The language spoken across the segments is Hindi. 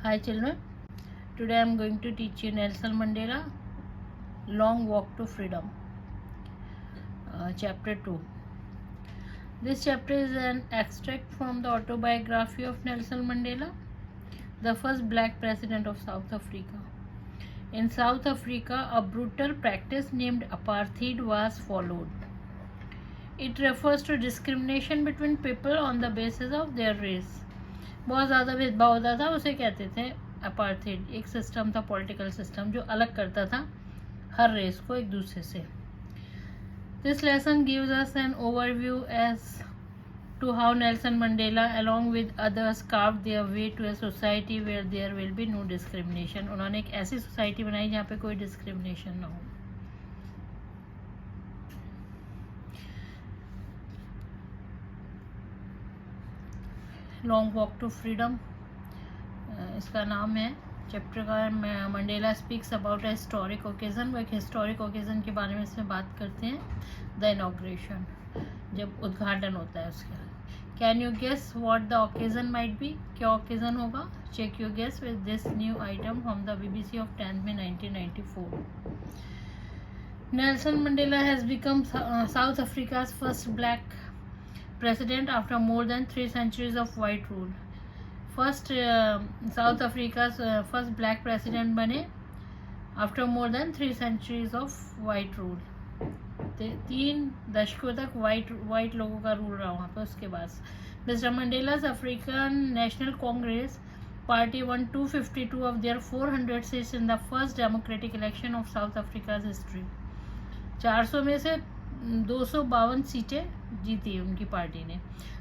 Hi children, today I am going to teach you Nelson Mandela, Long Walk to Freedom, Chapter 2. This chapter is an extract from the autobiography of Nelson Mandela, the first black president of South Africa. In South Africa, a brutal practice named apartheid was followed. It refers to discrimination between people on the basis of their race. बहुत ज़्यादा भेदभाव होता था, उसे कहते थे अपार्थाइड. एक सिस्टम था, पॉलिटिकल सिस्टम, जो अलग करता था हर रेस को एक दूसरे से. This lesson gives us an overview as to how Nelson Mandela along with others carved their way to a society where there will be no discrimination. उन्होंने एक ऐसी सोसाइटी बनाई जहाँ पे कोई डिस्क्रिमिनेशन ना हो. लॉन्ग वॉक टू फ्रीडम इसका नाम है. चैप्टर का Mandela speaks about a historic occasion. वो एक हिस्टोरिक ओकेजन के बारे में इसमें बात करते हैं. द इनॉग्रेशन, जब उद्घाटन होता है उसका. Can you guess what the occasion might be? क्या ओकेजन होगा? Check you guess with this new item from the BBC of 10th May 1994. Nelson Mandela has become South Africa's first black president after more than 3 centuries of white rule. First South Africa first black president बने after more than 3 centuries of white rule. 3 दशकों तक वाइट लोगों का रूल रहा वहाँ पे. उसके बाद Mr Mandela's African National Congress party won 252 of their 400 seats in the first democratic election of South Africa's history. 400 में से 252 सीटें जीती उनकी पार्टी ने.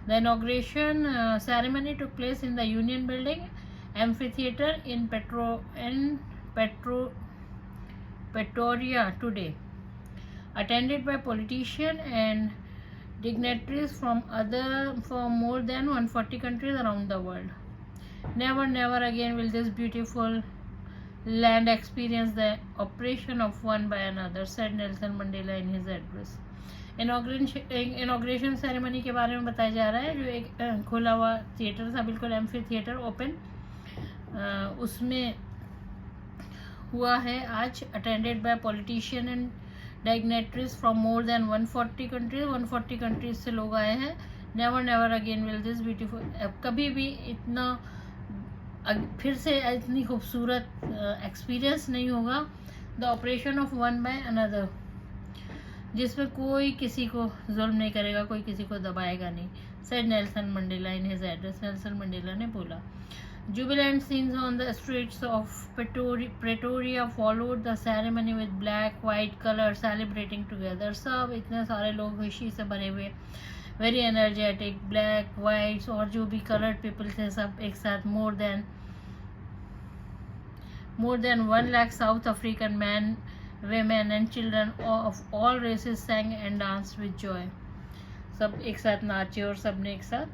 The inauguration ceremony took place in the Union building amphitheatre in Pretoria today, attended by politicians and dignitaries from more than 140 countries around the world. Never again will this beautiful land experience the oppression of one by another, said Nelson Mandela in his address. Inauguration ceremony के बारे में बताया जा रहा है, जो एक खुला हुआ थिएटर था, बिल्कुल एम्फी थिएटर ओपन, उसमें हुआ है आज. Attended by politician and dignitaries from more than 140 countries. 140 countries से लोग आए हैं. Never again will this beautiful, कभी भी इतना फिर से इतनी खूबसूरत एक्सपीरियंस नहीं होगा. The operation of one by another, जिसमें कोई किसी को जुल्म नहीं करेगा, कोई किसी को दबाएगा नहीं, said Nelson Mandela in his address. Nelson Mandela ने बोला. Jubilant scenes on the streets of Pretoria followed the ceremony with black white colour celebrating together. सब इतने सारे लोग खुशी से भरे हुए, वेरी एनर्जेटिक, ब्लैक वाइट्स और जो भी कलर्ड पीपल थे, सब एक साथ. more than 1 lakh South African men, women and children of all races sang and danced with joy. सब एक साथ नाचे और सब ने एक साथ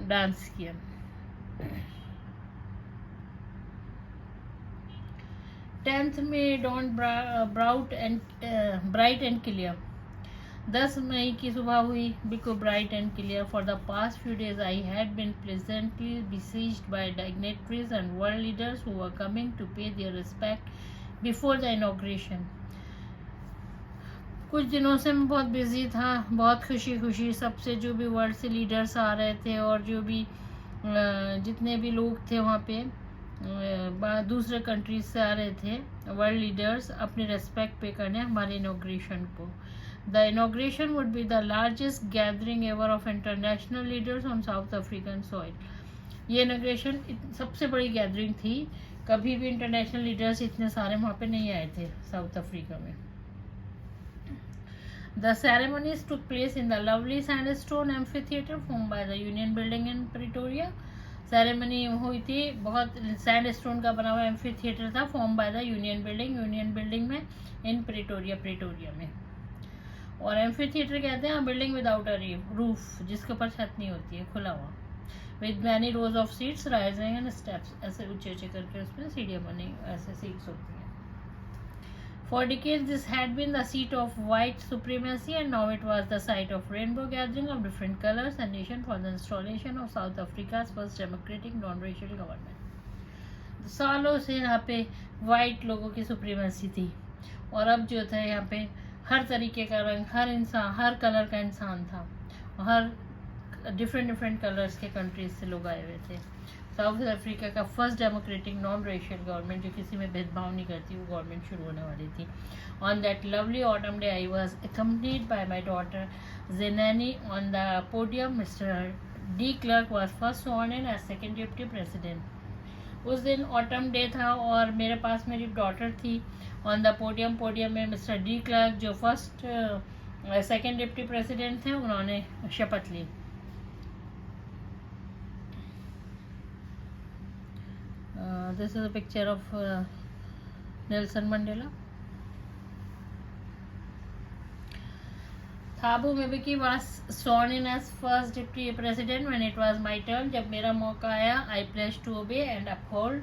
डांस किया. टेंथ में डॉन ब्राइट एंड क्लियर. 10 मई की सुबह हुई बिल्कुल bright and clear. For the past few days I had been pleasantly besieged by dignitaries and world leaders who were coming to pay their respect before the inauguration. कुछ दिनों से मैं बहुत बिजी था, बहुत खुशी सबसे, जो भी वर्ल्ड से लीडर्स आ रहे थे और जो भी जितने भी लोग थे वहाँ पे दूसरे कंट्रीज से आ रहे थे, वर्ल्ड लीडर्स अपने रेस्पेक्ट पे करने हमारे इनॉग्रेशन को. The inauguration would be the largest gathering ever of international leaders on south African soil. ये इनॉग्रेशन सबसे बड़ी गैदरिंग थी. कभी भी इंटरनेशनल लीडर्स इतने सारे वहाँ पे नहीं आए थे साउथ अफ्रीका में. The ceremonies took place in the lovely sandstone amphitheatre form by the Union building in Pretoria. Ceremony हुई थी, बहुत सैंडस्टोन का बना हुआ एम्फी थिएटर था, form by the Union building में इन प्रिटोरिया में. और एम्फी थिएटर कहते हैं बिल्डिंग विदाउट अ रूफ, जिसके ऊपर छत नहीं होती है, खुला हुआ, with many rose of seats rising and steps. ऐसे ऊंचे करके उसमें सीढ़ियाँ बनी, ऐसे सीट्स होती हैं. For decades, this had been the seat of white supremacy, and now it was the site of rainbow gathering of different colors and nations for the installation of South Africa's first democratic non-racial government. सालों से यहाँ पे वाइट लोगों की सुप्रीमेसी थी, और अब जो था यहाँ पे हर तरीके का रंग, हर इंसान, हर कलर का इंसान था, हर डिफरेंट कलर्स के कंट्रीज से लोग आए हुए थे। साउथ अफ्रीका का first democratic non racial government, जो किसी में भेदभाव नहीं करती, वो गवर्नमेंट शुरू होने वाली थी। On that lovely autumn day I was accompanied by my daughter Zenani on the podium. Mr. D. Clark was first sworn in as second deputy president. उस दिन ऑटम डे था और मेरे पास मेरी डॉटर थी ऑन द पोडियम में मिस्टर डी क्लार्क, जो फर्स्ट सेकेंड डिप्टी प्रेसिडेंट थे, उन्होंने शपथ ली। This is a picture of Nelson Mandela. Thabo Mbeki was sworn in as first deputy president when it was my turn. जब मेरा मौका आया, I pledged to obey and uphold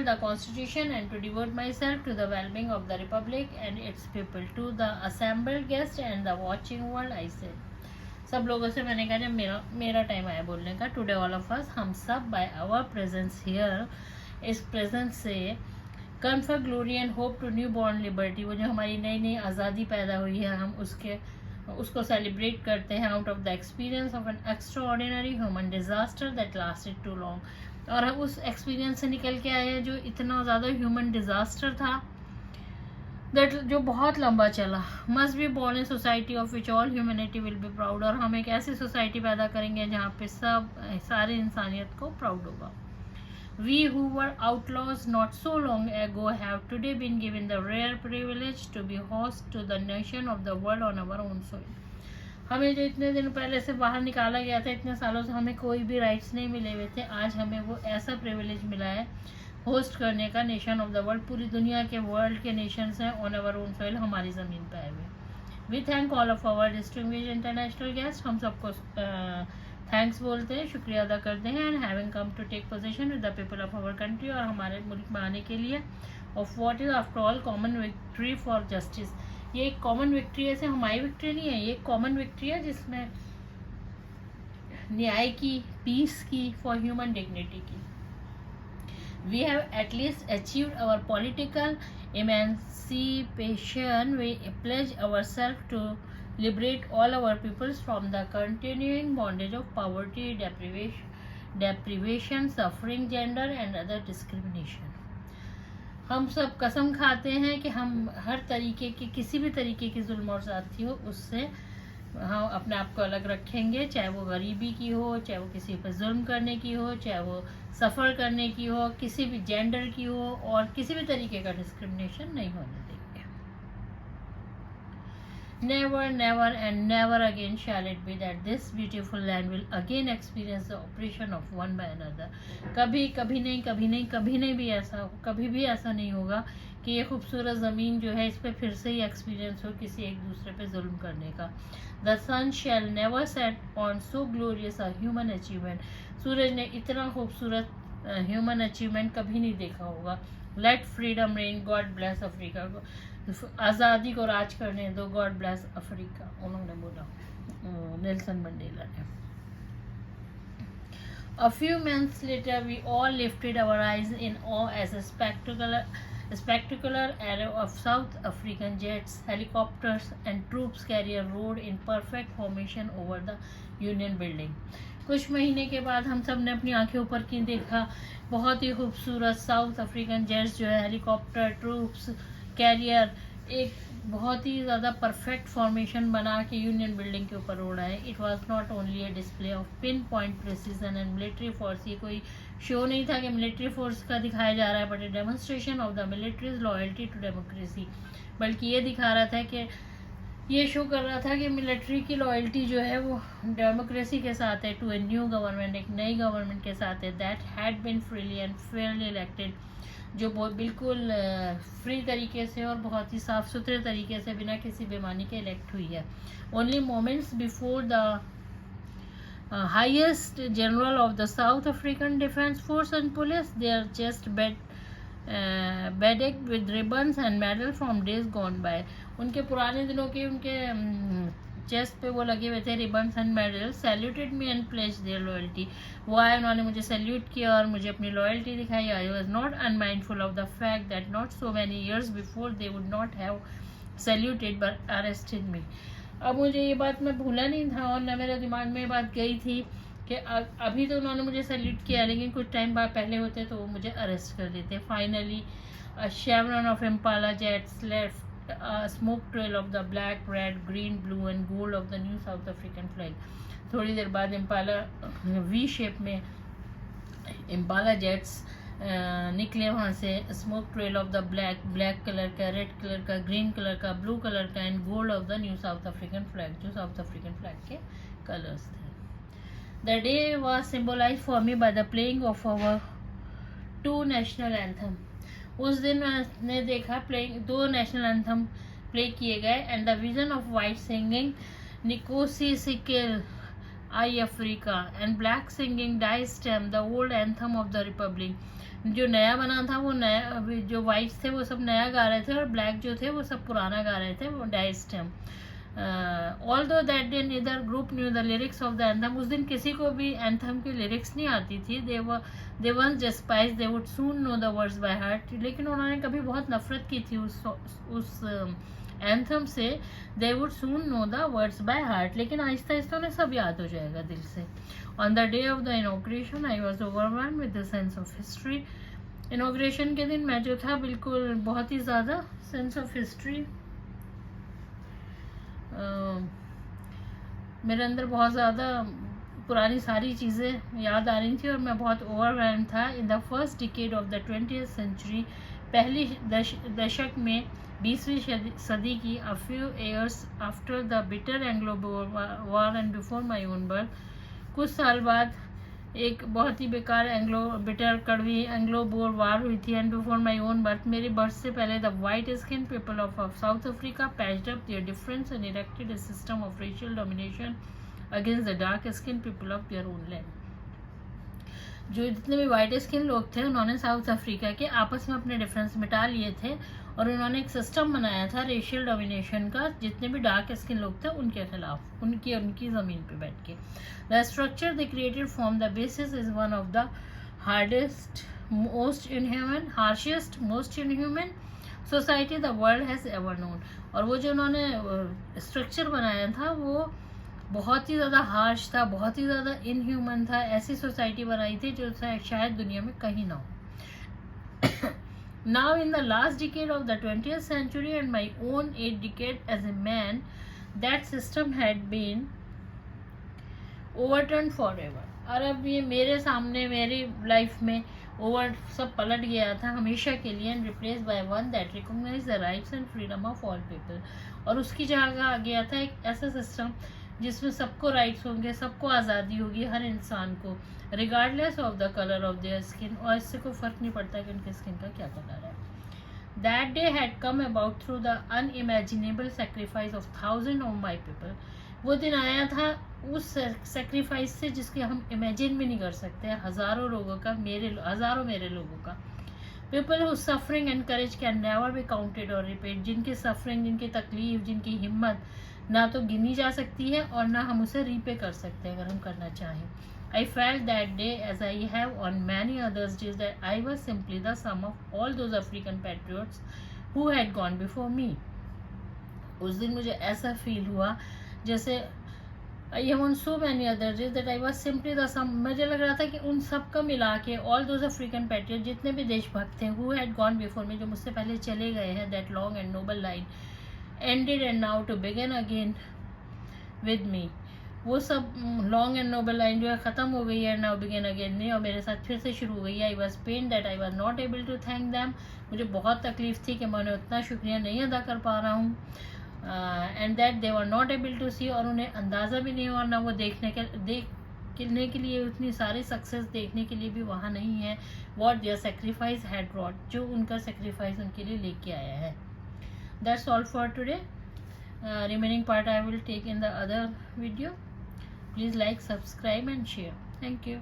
the constitution and to devote myself to the well-being of the republic and its people. To the assembled guests and the watching world, I said. सब लोगों से मैंने कहा जब मेरा टाइम आया बोलने का, टुडे ऑल ऑफ अस, हम सब बाय आवर प्रेजेंस हियर, इस प्रेजेंस से confer glory and hope to newborn liberty, वो जो हमारी नई नई आज़ादी पैदा हुई है, हम उसको सेलिब्रेट करते हैं out of the experience of an extraordinary human disaster that lasted too long. और हम उस एक्सपीरियंस से निकल के आए हैं जो इतना ज़्यादा ह्यूमन डिजास्टर था, दैट जो बहुत लंबा चला। Must be born in society of which all humanity will be proud, और हम एक ऐसी सोसाइटी पैदा करेंगे जहाँ पे सारे इंसानियत को प्राउड होगा। We who were outlaws not so long ago have today been given the rare privilege to be host to the nation of the world on our own soil. हमें जो इतने दिन पहले से बाहर निकाला गया था, इतने सालों से हमें कोई भी राइट्स नहीं मिले हुए थे, आज हमें वो ऐसा प्रिविलेज मिला है होस्ट करने का, नेशन ऑफ द वर्ल्ड, पूरी दुनिया के वर्ल्ड के नेशंस हैं ऑन अवर ओन सॉइल, हमारी ज़मीन पर आए हुए। We thank all of our distinguished international guest, हम सबको थैंक्स बोलते हैं, शुक्रिया अदा करते हैं। And having come to take position with the people of our country, और हमारे मुल्क में आने के लिए, of what is after all common victory for justice. ये एक कॉमन विक्ट्री है, ऐसे हमारी विक्ट्री नहीं है, ये एक कॉमन विक्ट्री है जिसमें न्याय की, पीस की, फॉर ह्यूमन डिग्निटी की। We have at least achieved our political emancipation. We pledge ourselves to liberate all our peoples from the continuing bondage of poverty, deprivation, suffering, gender and other discrimination. हम सब कसम खाते हैं कि हम हर तरीके की, किसी भी तरीके की जुल्म और ज़्यादती हो, उससे हम अपने आप को अलग रखेंगे, चाहे वो गरीबी की हो, चाहे वो किसी पर जुल्म करने की हो, चाहे वो सफ़र करने की हो, किसी भी जेंडर की हो, और किसी भी तरीके का डिस्क्रिमिनेशन नहीं होने देंगे। Never, never and never again shall it be that this beautiful land will again experience the oppression of one by another. कभी नहीं भी ऐसा नहीं होगा कि ये खूबसूरत ज़मीन जो है, इस पे फिर से ही एक्सपीरियंस हो किसी एक दूसरे पे जुल्म करने का। The sun shall never set on so glorious a human achievement. सूरज ने इतना खूबसूरत ह्यूमन अचीवमेंट कभी नहीं देखा होगा। Let freedom reign, God bless Africa. आज़ादी को राज करने दो, गॉड ब्लेस अफ्रीका, उन्होंने बोला नेल्सन मंडेला ने। A few months later, we all lifted our eyes in awe as a spectacular array of South African jets, helicopters and troops carrier rode in perfect formation over the Union Building. कुछ महीने के बाद हम सब ने अपनी आंखें ऊपर की देखा, बहुत ही खूबसूरत साउथ अफ्रीकन जेट्स जो है, हेलीकॉप्टर, ट्रूप्स, कैरियर, एक बहुत ही ज़्यादा परफेक्ट फॉर्मेशन बना के यूनियन बिल्डिंग के ऊपर उड़ा है। It was not only a display of pin point precision and military force, ये कोई शो नहीं था कि मिलिट्री फोर्स का दिखाया जा रहा है, but a demonstration of the military's loyalty to democracy, बल्कि ये दिखा रहा था कि ये शो कर रहा था कि मिलिट्री की लॉयल्टी जो है वो डेमोक्रेसी के साथ है, टू ए न्यू गवर्नमेंट, एक नई गवर्नमेंट के साथ है, that had been freely and fairly elected, जो बहुत बिल्कुल फ्री तरीके से और बहुत ही साफ़ सुथरे तरीके से बिना किसी बेमानी के इलेक्ट हुई है। Only moments before the highest general of the South African defence force and police, they are just bedecked with ribbons and medals from days gone by. उनके पुराने दिनों के उनके चेस्ट पे वो लगे हुए थे ribbons and medal, saluted me and pledge their loyalty. वो आए, उन्होंने मुझे सैल्यूट किया और मुझे अपनी लॉयल्टी दिखाई। I was not unmindful of the fact that not so many years before they would not have saluted but arrested me. अब मुझे ये बात मैं भूला नहीं था और न मेरे दिमाग में ये बात गई थी कि अभी तो उन्होंने मुझे सैल्यूट किया, लेकिन कुछ टाइम बाद पहले होते तो वो मुझे अरेस्ट कर देते। Finally a chevron of Impala jets left a smoke trail of the black, red, green, blue and gold of the new South African flag. थोड़ी देर बाद इम्पाला वी शेप में इम्पाला जेट्स निकले वहाँ से। Smoke trail of the black colour का, रेड कलर का, ग्रीन कलर का, ब्लू कलर का and gold of the new south African flag, जो साउथ अफ्रीकन फ्लैग के कलर्स थे। The day was symbolise for me by the playing of our 2 national anthem. उस दिन मैंने देखा दो नेशनल एंथम प्ले किए गए। And the vision of white singing Nkosi Sikelel' iAfrika and black singing Die Stem the old anthem of the republic. जो नया बना था वो नया, जो वाइट्स थे वो सब नया गा रहे थे और ब्लैक जो थे वो सब पुराना गा रहे थे, वो Die Stem. Although that day neither group knew the lyrics of the anthem. उस दिन किसी को भी एंथम की लिरिक्स नहीं आती थी। They once despised they would soon know the words by heart. लेकिन उन्होंने कभी बहुत नफरत की थी उस एंथम से। दे would soon know the words by heart, लेकिन आहिस्ता आहिस्ता उन्हें सब याद हो जाएगा दिल से। On the day of the inauguration I was overwhelmed with the sense of history. Inauguration के दिन मैं जो था बिल्कुल बहुत ही ज़्यादा सेंस ऑफ हिस्ट्री, मेरे अंदर बहुत ज़्यादा पुरानी सारी चीज़ें याद आ रही थी और मैं बहुत ओवरवेल्म था। In the first decade of the 20th century, पहली दशक में 20वीं सदी की, a few years after the bitter Anglo war and before my own birth, कुछ साल बाद एक बहुत ही बेकार कड़वी एंग्लो बोर वार हुई थी। And before my own birth, मेरी बर्थ से पहले the white skin people of South Africa patched up their difference and erected a system of racial domination against the dark skin people of their own land. जो जितने भी वाइट स्किन लोग थे उन्होंने साउथ अफ्रीका के आपस में अपने डिफरेंस मिटा लिए थे और उन्होंने एक सिस्टम बनाया था रेशियल डोमिनेशन का, जितने भी डार्क स्किन लोग थे उनके खिलाफ, उनकी ज़मीन पे बैठ के। The structure they created from the basis is one of the harshest most inhuman society the world has ever known. और वो जो उन्होंने स्ट्रक्चर बनाया था वो बहुत ही ज़्यादा हार्श था, बहुत ही ज़्यादा इनह्यूमन था। ऐसी सोसाइटी बनाई थी जो शायद दुनिया में कहीं ना हो। Now in the last decade of the 20th century and my own 8th decade as a man, that system had been overturned forever. और अब ये मेरे सामने मेरी लाइफ में सब पलट गया था हमेशा के लिए, and replaced by one that recognized the rights and freedom of all people. और उसकी जगह आ गया था एक ऐसा सिस्टम जिसमें सबको राइट्स होंगे, सबको आज़ादी होगी, हर इंसान को, regardless of the colour of their skin. और इससे कोई फ़र्क नहीं पड़ता कि उनके स्किन का क्या कलर है। That day had come about through the unimaginable sacrifice of thousand of my people. वो दिन आया था उस सेक्रीफाइस से जिसके हम इमेजिन भी नहीं कर सकते। हज़ारों लोगों का, मेरे लोगों का। People who suffering and courage can never be counted और रिपीट। जिनकी सफरिंग, जिनकी तकलीफ, जिनकी हिम्मत ना तो गिनी जा सकती है और ना हम उसे रीपे कर सकते हैं अगर हम करना चाहें। I felt that day, as I have on many others days, that I was simply the sum of all those African patriots who had gone before me. उस दिन मुझे ऐसा फील हुआ जैसे I have on so many other days that I was simply the sum. मुझे लग रहा था कि उन सब का मिला के all those African patriots, जितने भी देशभक्त थे, who had gone before me, जो मुझसे पहले चले गए हैं, that long and noble line ended and now to begin again with me. वो सब लॉन्ग एंड नोबल लाइन जो है ख़त्म हो गई है, नाउ बिगिन अगेन में, और मेरे साथ फिर से शुरू हो गई है। I was pain that I was not able to thank them. मुझे बहुत तकलीफ थी कि मैं उन्हें उतना शुक्रिया नहीं अदा कर पा रहा हूँ। And that they were not able to see, और उन्हें अंदाज़ा भी नहीं हुआ, ना वो देखने के लिए उतनी सारी सक्सेस देखने के लिए भी वहाँ नहीं है। What their sacrifice had brought, जो उनका सेक्रीफाइस उनके लिए लेके आया है। That's all for today. Remaining part I will take in the other video. Please like, subscribe and share. Thank you.